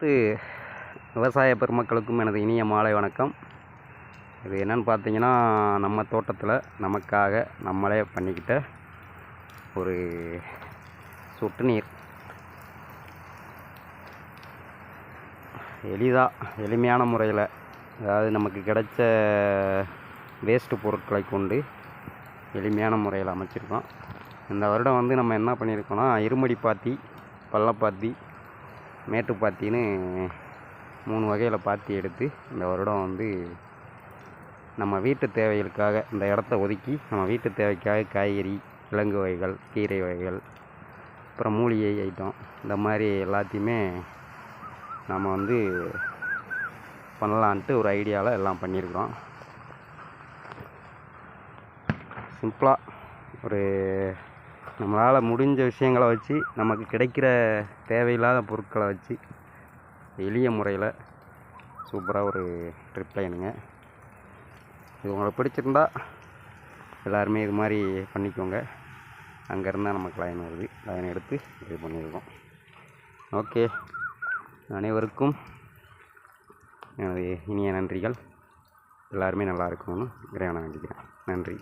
அனைத்து விவசாய பெருமக்களுக்கும் எனது இனிய மாலை வணக்கம். இது என்னென்னு பார்த்தீங்கன்னா, நம்ம தோட்டத்தில் நமக்காக நம்மளே பண்ணிக்கிட்ட ஒரு சொட்டு நீர். எளிமையான முறையில், அதாவது நமக்கு கிடைச்ச வேஸ்ட்டு பொருட்களை கொண்டு எளிமையான முறையில் அமைச்சிருக்கோம். இந்த வருடம் நம்ம என்ன பண்ணியிருக்கோன்னா, இருமடி பாத்தி, பள்ளப்பாத்தி, மேட்டுப்பாத்தின்னு 3 வகையில் பாத்தி எடுத்து இந்த வருடம் நம்ம வீட்டு தேவைகளுக்காக இந்த இடத்த ஒதுக்கி நம்ம வீட்டு தேவைக்காக காய்கறி, கிழங்கு வகைகள், கீரை வகைகள், அப்புறம் மூலிகை ஐட்டம், இந்த மாதிரி எல்லாத்தையுமே நம்ம பண்ணலான்ட்டு ஒரு ஐடியாவில் எல்லாம் பண்ணியிருக்கிறோம். சிம்பிளாக ஒரு நம்மளால் முடிஞ்ச விஷயங்களை வச்சு, நமக்கு கிடைக்கிற தேவையில்லாத பொருட்களை வச்சு எளிய முறையில் சூப்பராக ஒரு ட்ரிப் லைனுங்க. இது உங்களுக்கு பிடிச்சிருந்தா எல்லாருமே இது மாதிரி பண்ணிக்கோங்க. அங்கேருந்தால் நமக்கு லைன் வருது, லைன் எடுத்து இது பண்ணியிருக்கோம். ஓகே, அனைவருக்கும் எனது இனிய நன்றிகள். எல்லாருமே நல்லா இருக்கணும்னு இறைவனை வேண்டிக்கிறேன். நன்றி.